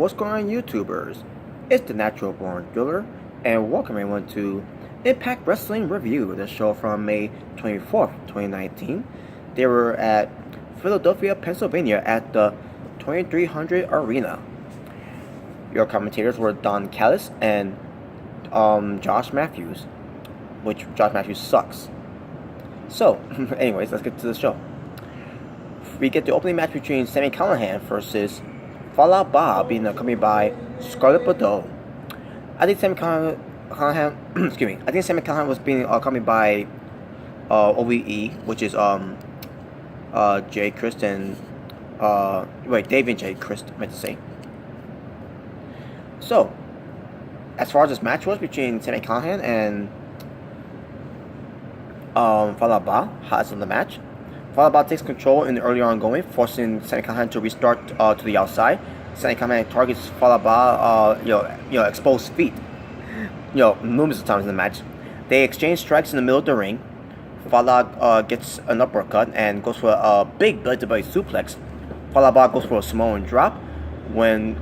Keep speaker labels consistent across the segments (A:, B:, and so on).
A: what's going on, YouTubers? It's the Natural Born Driller, and welcome everyone to Impact Wrestling Review, the show from May 24th, 2019. They were at Philadelphia, Pennsylvania at the 2300 Arena. Your commentators were Don Callis and Josh Matthews, which Josh Matthews sucks. So, anyways, let's get to the show. We get the opening match between Sami Callihan versus Fallah Bahh, being accompanied by Scarlett Bordeaux. I think Sami Callihan, excuse me. I think Sami Callihan was being accompanied by OVE, which is Jay Christ and Dave and Jay Christ, I meant to say. So, as far as this match was between Sami Callihan and Fallah Bahh, highlights of the match. Fallah Bahh takes control in the early ongoing, forcing Sami Callihan to restart to the outside. Sami Callihan targets Fallah Bahh, exposed feet, numerous times in the match. They exchange strikes in the middle of the ring. Fallah gets an uppercut and goes for a big belly-to-belly suplex. Fallah Bahh goes for a Samoan drop when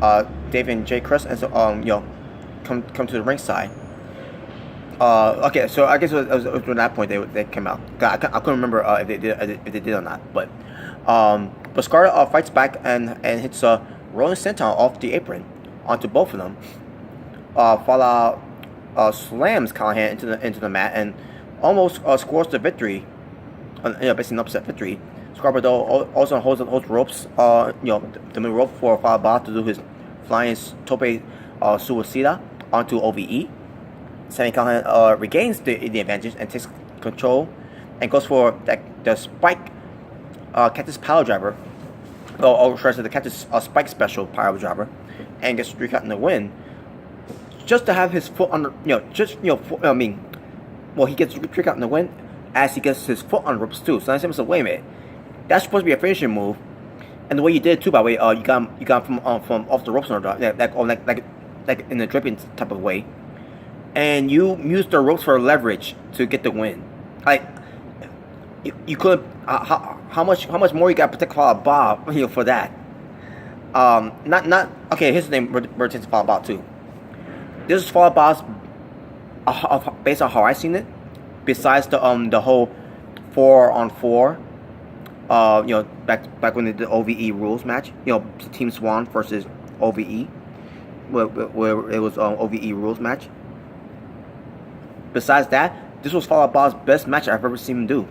A: Dave and Jay Crest come to the ringside. Okay, so I guess it was at that point they came out. I couldn't remember if they did or not. But Scarlett fights back and hits a rolling senton off the apron onto both of them. Fallah slams Callihan into the mat and almost scores the victory. Basically an upset victory. Scarlett also holds ropes. The middle rope for Fallah Bahh to do his flying tope suicida onto OVE. Sami Callihan regains the advantage and takes control and goes for the spike cactus power driver, or the cactus spike special power driver, and gets 3 count in the win. Just to have his foot on the, he gets 3 count in the win as he gets his foot on ropes too. So I said, wait a minute, that's supposed to be a finishing move, and the way you did it too, by the way, you got him from off the ropes on the like in a dripping type of way. And you used the ropes for leverage to get the win. Like you could, how much more you got to protect Fallah Bahh, for that. Okay. Here's the name. We're taking Fallah Bahh too. This is Fallah Bahh's, based on how I seen it. Besides the whole 4-on-4, back when they did the OVE rules match. Team Swan versus OVE, where it was OVE rules match. Besides that, this was Fallah Bahh's best match I've ever seen him do.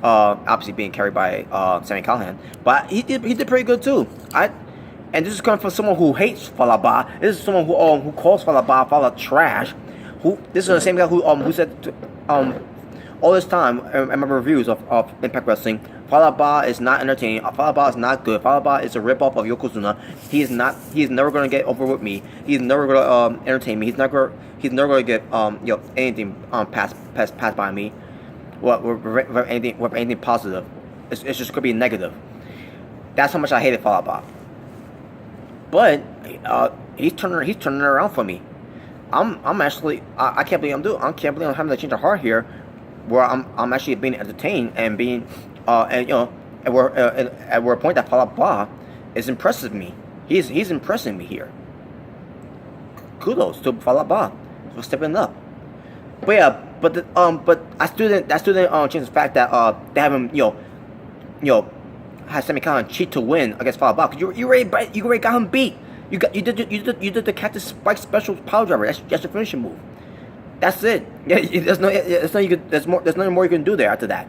A: Obviously being carried by Sami Callihan, but he did pretty good too. And this is coming from someone who hates Fallah Bahh. This is someone who calls Fallah Bahh Fallah trash. This is the same guy who said all this time in my reviews of Impact Wrestling, Fallah Bahh is not entertaining. Fallah Bahh is not good. Fallah Bahh is a ripoff of Yokozuna. He is never going to get over with me. He's never going to entertain me. He's never going to get anything passed by me. With anything positive. It's just going to be negative. That's how much I hated Fallah Bahh. But he's turning it around for me. I'm actually I can't believe I can't believe I'm having to change of heart here, where I'm actually being entertained and being and we're at a point that Fallah Bahh is impressing me. He's impressing me here. Kudos to Fallah Bahh for stepping up. But yeah, but I still didn't change the fact that they have him had Sami Callihan cheat to win against Fallah Bahh. You already got him beat. You did the cactus spike special power driver. That's your finishing move. That's it. Yeah, there's nothing more you can do there after that.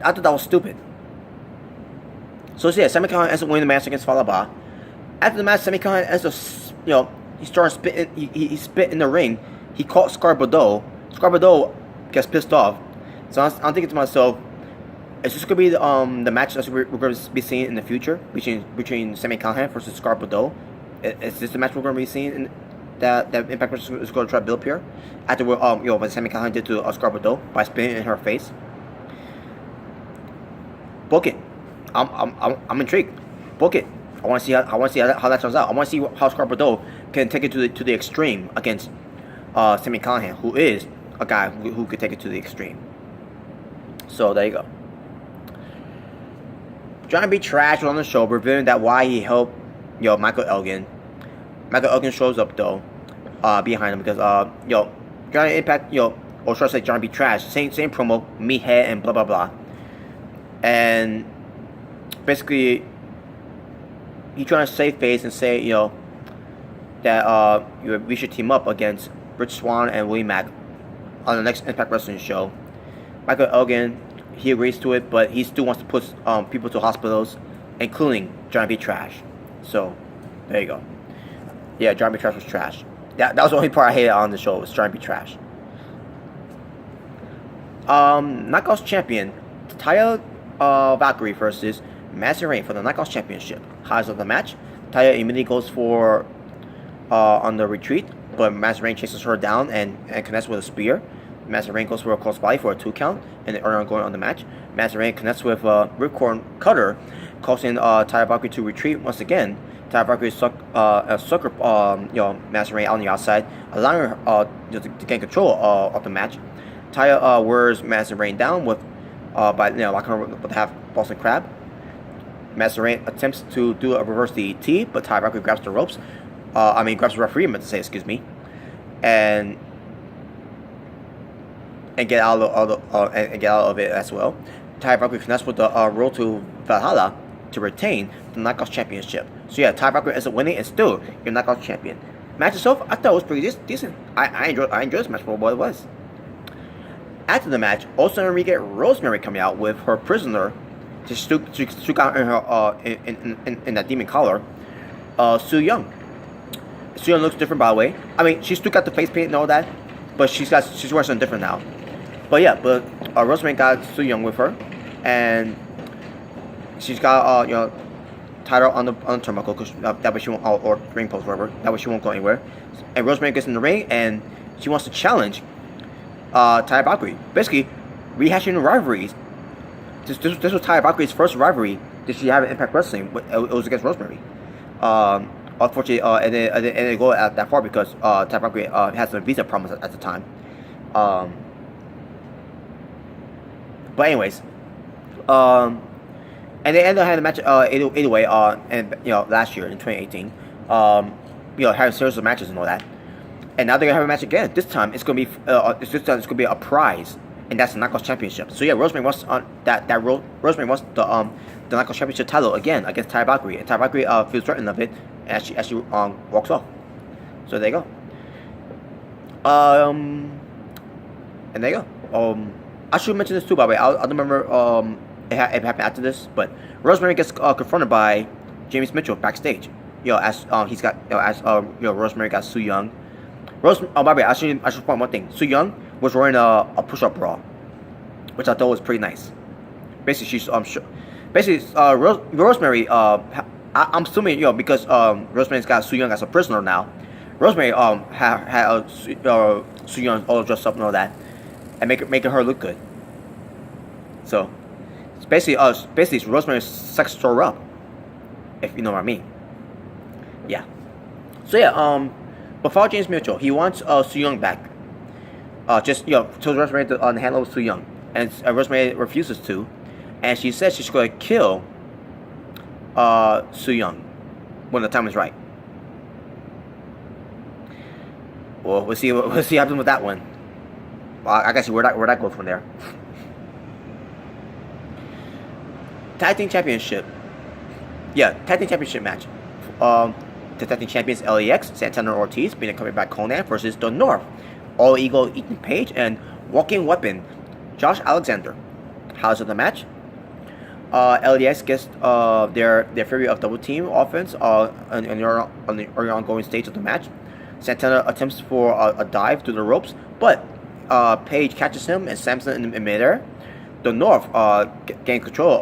A: I thought that was stupid. So yeah, Sami Callihan ends up winning the match against Fallah Bahh. After the match, Sami Callihan ends up, he started spitting. He spit in the ring. He caught Scarlett Bordeaux. Scarlett Bordeaux gets pissed off. So I'm thinking to myself, is this gonna be the match that we're going to be seeing in the future between Sami Callihan versus Scarlett Bordeaux? Is this the match we're going to be seeing in that Impact Wrestling is going to try to build up here after what Sami Callihan did to Scarlett Bordeaux by spitting in her face? Book it. I'm intrigued. Book it. I want to see how that turns out. I want to see how Scarlett Bordeaux can take it to the extreme against Sami Callihan, who is a guy who could take it to the extreme. So there you go. Trying to be trash on the show, revealing that why he helped Michael Elgin Michael Elgin shows up though, behind him because Johnny Impact, or should I say Johnny B Trash, same promo, meathead and blah blah blah, and basically he trying to save face and say that we should team up against Rich Swann and Willie Mack on the next Impact Wrestling show. Michael Elgin, he agrees to it, but he still wants to put people to hospitals, including Johnny B Trash. So there you go. Yeah, Johnny B Trash was trash. That was the only part I hated on the show, was Johnny B Trash. Knockouts champion Taya Valkyrie versus Madison Rayne for the Knockouts championship. Highs of the match, Taya immediately goes for on the retreat, but Madison Rayne chases her down and connects with a spear. Madison Rayne goes for a close body for a 2 count, and the early going on the match. Madison Rayne connects with a ripcord cutter, causing Taya Valkyrie to retreat once again. Taya Valkyrie sucker Madison Rayne on the outside, allowing her to gain control of the match. Taya wears Madison Rayne down with by locking her with half Boston Crab. Madison Rayne attempts to do a reverse DDT, but Taya Valkyrie grabs the ropes. Grabs the referee, meant to say, excuse me, and get out of it as well. Taya Valkyrie connects with the Road to Valhalla to retain the Knockouts Championship. So yeah, Taya Valkyrie isn't winning and still your Knockouts Champion. Match itself, I thought it was pretty decent. I enjoyed this match for what it was. After the match, also we get Rosemary coming out with her prisoner to stook out in her in that demon collar, Su Yung. Su Yung looks different, by the way. She still got the face paint and all that, but she's wearing something different now. But yeah, Rosemary got Su Yung with her, and she's got tied her on the turnbuckle because that way she won't, or ring post, whatever. That way she won't go anywhere. And Rosemary gets in the ring and she wants to challenge Taya Valkyrie, basically rehashing the rivalries. This was Taya Valkyrie's first rivalry that she had in Impact Wrestling. It was against Rosemary. Unfortunately, and it didn't go that far because Taya Valkyrie had some visa problems at the time. But anyways, and they ended up having a match anyway. And last year in 2018, having series of matches and all that. And now they're gonna have a match again. This time it's gonna be it's gonna be a prize, and that's the Knockouts Championship. So yeah, Rosemary wants Rosemary wants the Knockouts Championship title again against Taya Valkyrie, and Taya Valkyrie feels threatened of it as she walks off. So there you go. And there you go. I should mention this too, by the way. I don't remember it happened after this, but Rosemary gets confronted by James Mitchell backstage. As he's got Rosemary got Su Yung. By the way, I should point one thing. Su Yung was wearing a push-up bra, which I thought was pretty nice. Basically, she's Rosemary. I'm assuming because Rosemary's got Su Yung as a prisoner now. Rosemary had Su Yung all dressed up and all that, and making her look good. So it's basically Rosemary's sex store up, if you know what I mean. Yeah. So yeah, but for James Mitchell, he wants Su Yung back. Tells Rosemary to hand over Su Yung, and Rosemary refuses to, and she says she's going to kill Su Yung when the time is right. Well, we'll see what happens with that one. Well, I guess where that goes from there. Tag Team Championship. Yeah, Tag Team Championship match. The Tag Team Champions LAX, Santana Ortiz, being accompanied by Conan versus The North, All Eagle Ethan Page, and Walking Weapon, Josh Alexander. Highlights of the match. LAX gets their theory of double team offense on the early ongoing stage of the match. Santana attempts for a dive through the ropes, but Page catches him and slams him in midair. The North gain control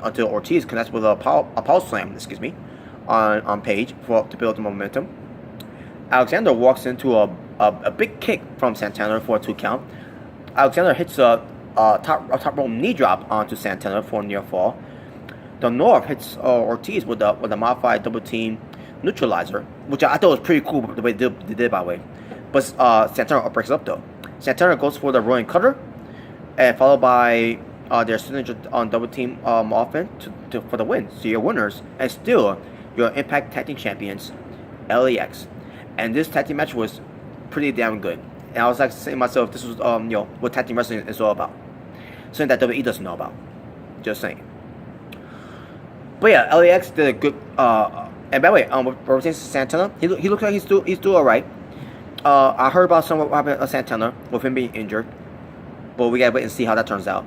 A: until Ortiz connects with a power slam, on Page to build the momentum. Alexander walks into a big kick from Santana for a 2 count. Alexander hits a top rope knee drop onto Santana for a near fall. The North hits Ortiz with a modified double team neutralizer, which I thought was pretty cool the way they did, by the way. But Santana breaks up though. Santana goes for the rolling cutter, and followed by their signature on double team offense for the win. So your winners, and still your Impact Tag Team Champions, LAX, and this tag team match was pretty damn good. And I was like saying to myself, this was what tag team wrestling is all about. Something that WWE doesn't know about. Just saying. But yeah, LAX did a good. And by the way, representing Santana, he looks like he's still alright. I heard about what happened to Santana with him being injured, but we gotta wait and see how that turns out.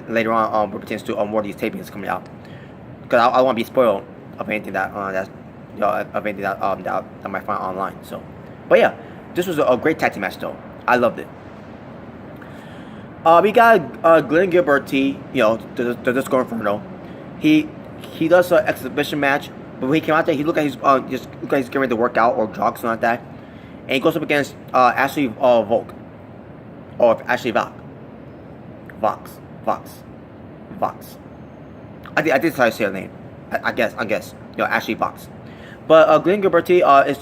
A: Later on, pertains to more of these tapings coming out, because I don't want to be spoiled of anything that that might find online. So, but yeah, this was a great tag team match though. I loved it. We got Glenn Gilberti, the Disco Inferno. He does an exhibition match, but when he came out there, he looked like he's getting ready to work out or jog, something like that. And he goes up against Ashley Volk, or Ashley Vox. I think that's how I say her name. I guess. Ashley Vox. But Glenn Gilberti is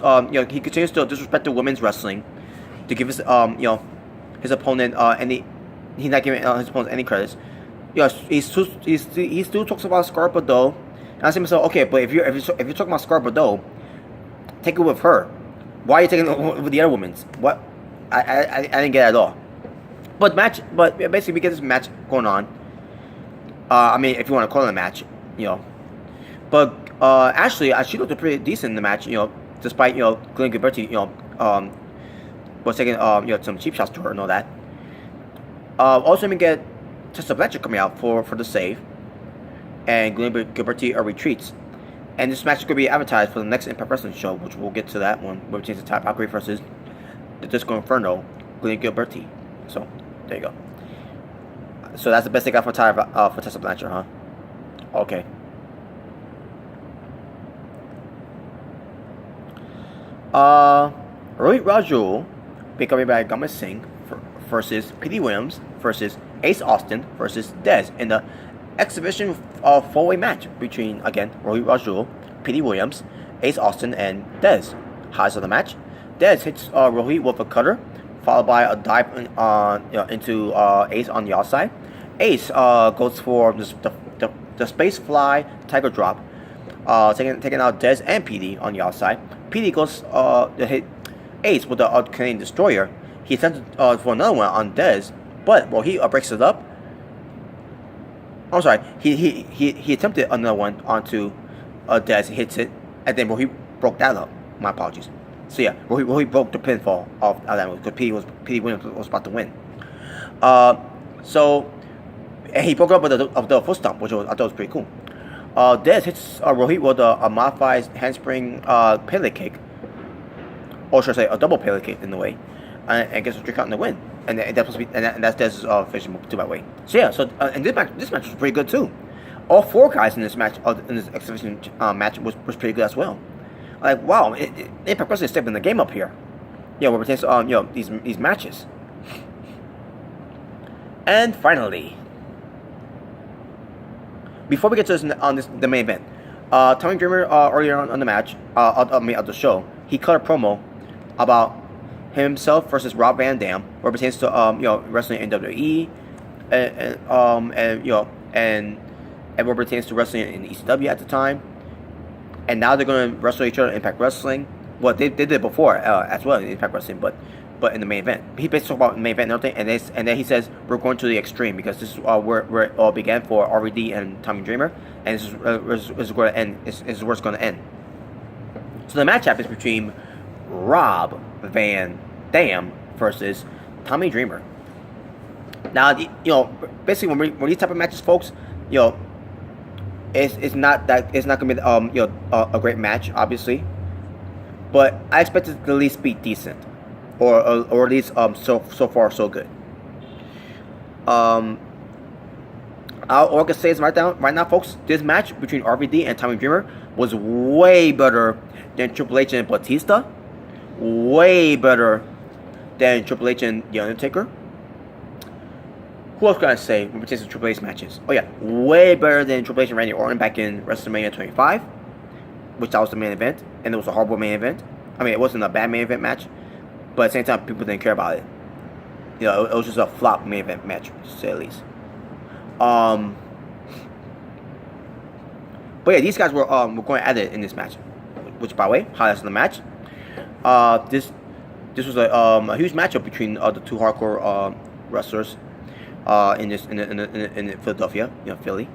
A: he continues to disrespect the women's wrestling, to give his his opponent he's not giving his opponent any credits. He still talks about Scar Bordeaux, and I say to myself, okay, but if you're talking about Scar Bordeaux, take it with her. Why are you taking it with the other women's? What? I didn't get it at all. But basically we get this match going on. I mean, if you want to call it a match, But Ashley looked pretty decent in the match, despite Glenn Gilberti, was taking some cheap shots to her and all that. Also, we get Tessa Blanchard coming out for the save, and Glenn Gilberti retreats. And this match is going to be advertised for the next Impact Wrestling show, which we'll get to that one, where we change the top Valkyrie versus the Disco Inferno, Glenn Gilberti. So, there you go. So that's the best they got for Tessa Blanchard, huh? Okay. Rohit Raju, picked up by Gama Singh versus P.D. Williams versus Ace Austin versus Dez in the exhibition four-way match between, again, Rohit Raju, P.D. Williams, Ace Austin, and Dez. Highs of the match: Dez hits Rohit with a cutter, followed by a dive into Ace on the outside. Ace goes for the space fly tiger drop, taking out Dez and PD on the outside. PD goes to hit Ace with the Canadian Destroyer. He attempted for another one on Dez, but he breaks it up. I'm sorry, he attempted another one onto Dez, hits it, and then he broke that up. My apologies. So yeah, he broke the pinfall of that one because PD Williams was about to win. And he broke up with the foot stomp, which I thought was pretty cool. Dez hits Rohit with a modified handspring Pele kick, or should I say a double Pele kick in the way, and gets a 3 count in the win. And that's supposed to be, and that's Dez's finishing move too, by the way. So yeah, and this match was pretty good too. All 4 guys in this match, in this exhibition match, was pretty good as well. Like, wow, Impact Wrestling is stepping the game up here. What pertains to these matches. And finally, before we get to the main event, Tommy Dreamer earlier on the match, of the show, he cut a promo about himself versus Rob Van Dam, where it pertains to wrestling in WWE, and where it pertains to wrestling in ECW at the time. And now they're going to wrestle each other in Impact Wrestling. Well, they did before as well in Impact Wrestling, but in the main event. He basically talked about the main event and everything, and then he says, we're going to the extreme, because this is where it all began for RVD and Tommy Dreamer, and this is where it end. This is where it's going to end. So the match happens between Rob Van Dam versus Tommy Dreamer. Now, basically when these type of matches, folks, it's not gonna be a great match, obviously, but I expect it to at least be decent, or at least so far so good. All I can say is right now, folks, this match between RVD and Tommy Dreamer was way better than Triple H and Batista, way better than Triple H and The Undertaker. Who else can I say when it pertains to Triple H matches? Oh yeah, way better than Triple H and Randy Orton back in WrestleMania 25, which that was the main event, and it was a horrible main event. I mean, it wasn't a bad main event match, but at the same time, people didn't care about it. It was just a flop main event match, to say the least. But yeah, these guys were going at it in this match, which by the way, highlights of the match. This was a huge matchup between the two hardcore wrestlers in Philadelphia, Philly.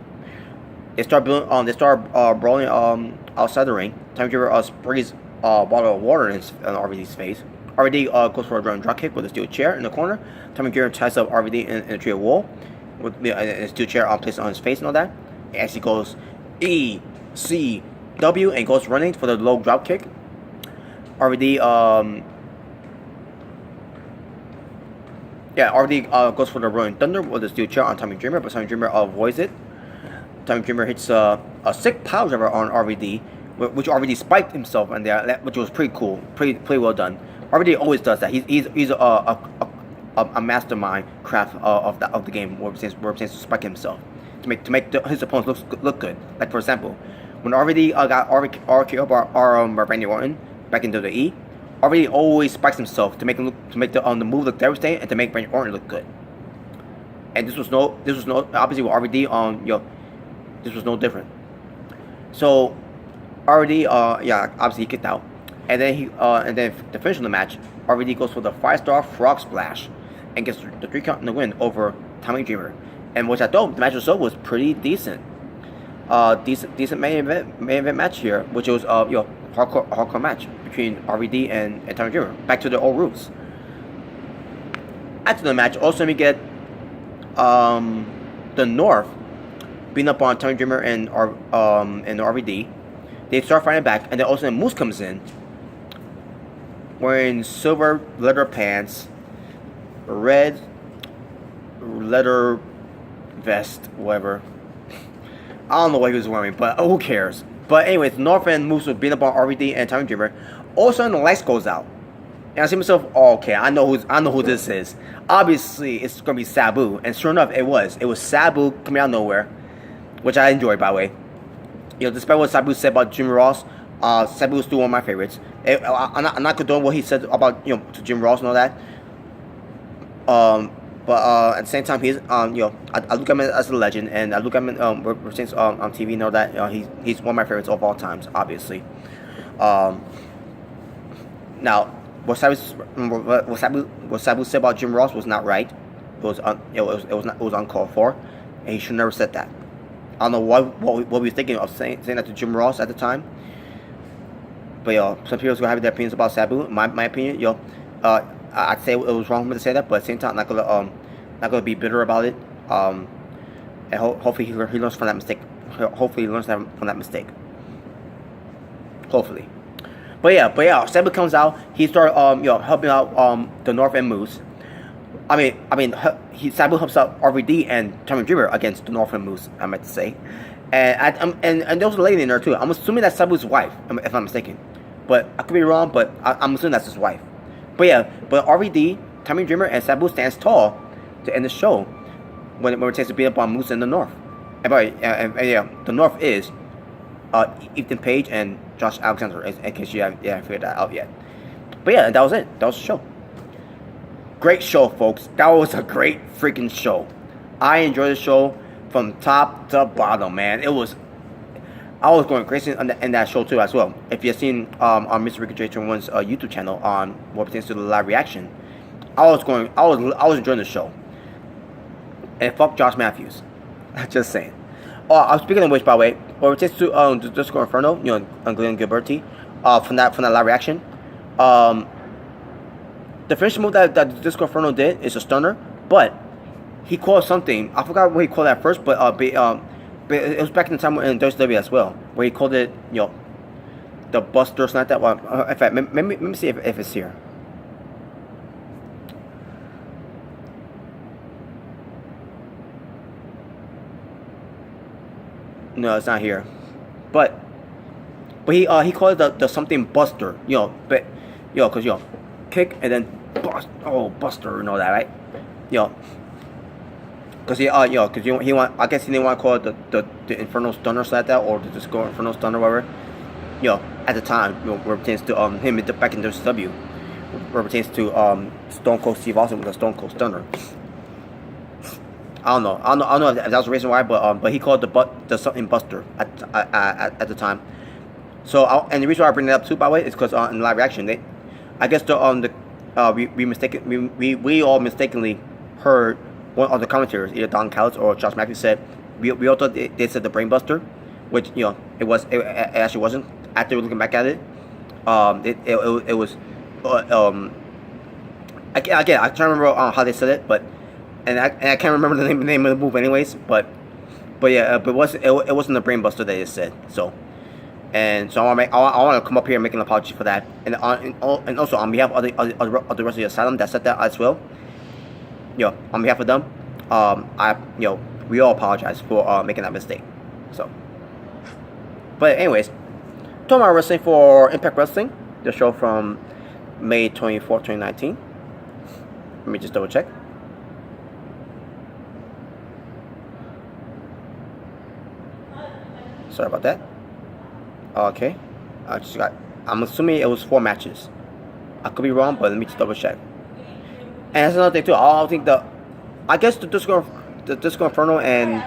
A: They start brawling outside the ring. Tommy Dreamer sprays a bottle of water in RVD's face. RVD goes for a running drop kick with a steel chair in the corner. Tommy Dreamer ties up RVD in a tree wall with a steel chair placed on his face and all that. As he goes ECW and goes running for the low drop kick. RVD RVD goes for the Rolling Thunder with a steel chair on Tommy Dreamer, but Tommy Dreamer avoids it. Tommy Dreamer hits a sick power driver on RVD, which RVD spiked himself in there, which was pretty cool, pretty well done. RVD always does that. He's a mastermind craft of the game where it pertains to spike himself to make his opponents look good. Like for example, when RVD got RKO by Randy Orton back into the E, RVD always spikes himself to make the move look devastating and to make Randy Orton look good. And this was no obviously with RVD this was no different. So RVD obviously he kicked out, and then to finish the match, RVD goes for the 5-star frog splash and gets the 3 count in the win over Tommy Dreamer. And which I thought the match itself was pretty decent. Decent main event match here, which was hardcore match between RVD and Tommy Dreamer. Back to their old roots. After the match, also we get the North beating up on Tommy Dreamer and RVD. They start fighting back, and then also Moose comes in wearing silver leather pants, red leather vest, whatever. I don't know what he was wearing, but who cares? But anyways, North and Moose was beating up on RVD and Tommy Dreamer. All of a sudden, the lights goes out, and I see myself, oh, okay, I know who this is. Obviously, it's gonna be Sabu, and sure enough, it was. It was Sabu coming out of nowhere, which I enjoyed, by the way. Despite what Sabu said about Jim Ross, Sabu was still one of my favorites. I'm not condoning what he said about to Jim Ross and all that. But at the same time, he's I look at him as a legend, and I look at him since on TV and all that. He's one of my favorites of all times, obviously. Now, what Sabu said about Jim Ross was not right. It was uncalled for, and he should never said that. I don't know what we were thinking of saying that to Jim Ross at the time. But some people gonna have their opinions about Sabu. My opinion, I'd say it was wrong for me to say that, but at the same time, I'm not gonna be bitter about it. And hopefully he learns from that mistake. Hopefully he learns from that mistake. Hopefully. But yeah, Sabu comes out. He started helping out the North and Moose. Sabu helps out RVD and Tommy Dreamer against the North and Moose, I meant to say. And there was a lady in there too. I'm assuming that's Sabu's wife, if I'm mistaken. But I could be wrong, but I'm assuming that's his wife. But RVD, Tommy Dreamer, and Sabu stands tall to end the show when it takes to beat up on Moose in the North. The North is Ethan Page and Josh Alexander, in case you haven't figured that out yet. But yeah, that was it. That was the show. Great show, folks. That was a great freaking show. I enjoyed the show from top to bottom, man. I was going crazy in that show too as well. If you've seen on Mr. Ricky J21's YouTube channel on what pertains to the live reaction, I was enjoying the show. And fuck Josh Matthews. Just saying. Oh, speaking of which, by the way, what pertains to the Disco Inferno, and Glenn Gilberti, from that live reaction, the finishing move that Disco Inferno did is a stunner, but he called something. I forgot what he called that first, but it was back in the time in WCW as well, where he called it, the Buster or something like that. Well, in fact, let me see if it's here. No, it's not here. But he called it the something Buster, because kick and then Buster and all that, right? Because he I guess he didn't want to call it the Inferno Stunner or something like that, or the Disco Inferno Stunner or whatever. At the time, where it pertains to him back in WCW, where it pertains to Stone Cold Steve Austin with the Stone Cold Stunner. I don't know if that was the reason why, but he called the something Buster at the time. So and the reason why I bring it up too, by the way, is because in live reaction, I guess we all mistakenly heard one of the commentators, either Don Callis or Josh Mackley, said we all thought they said the Brainbuster, which it actually wasn't. After looking back at it, it was I can't remember how they said it, but I can't remember the name of the move anyways, but it wasn't the Brainbuster that they said. So. And so I want to come up here and make an apology for that, and also on behalf of the rest of the asylum that said that as well. On behalf of them, we all apologize for making that mistake. So, but anyways, talking about wrestling for Impact Wrestling, the show from May 24th, 2019. Let me just double check. Sorry about that. Okay, I'm assuming it was 4 matches. I could be wrong, but let me just double check. And that's another thing too. I guess the Disco Inferno and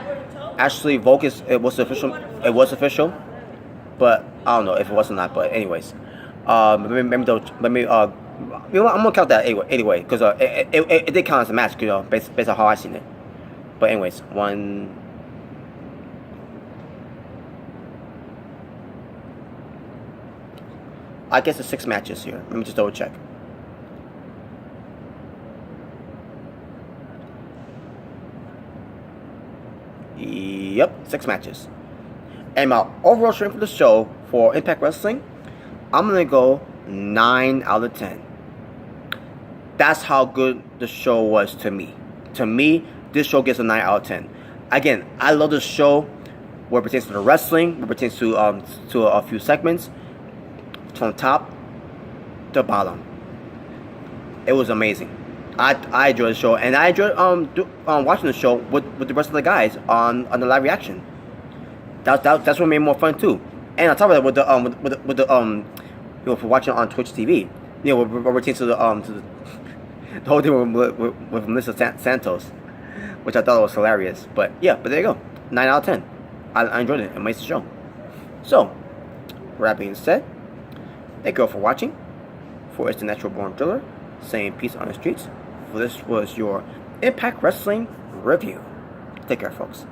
A: Ashley Volk it was official, but I don't know if it was or not. But anyways, I'm gonna count that anyway, because it did count as a match, based on how I seen it. But anyways, I guess it's 6 matches here. Let me just double check. Yep, 6 matches. And my overall rating for the show for Impact Wrestling, I'm gonna go 9 out of 10. That's how good the show was to me. To me, this show gets a 9 out of 10. Again, I love this show where it pertains to the wrestling, where it pertains to a few segments. From top to bottom, it was amazing. I enjoyed the show, and I enjoyed watching the show with the rest of the guys on the live reaction. That's what made it more fun too. And on top of that, with the for watching on Twitch TV, we're pertaining to the whole thing with Melissa Santos, which I thought was hilarious. But there you go, 9 out of 10. I enjoyed it. Amazing show. So, with that being said, thank you all for watching. For It's the Natural Born Driller, saying peace on the streets. For this was your Impact Wrestling review. Take care, folks.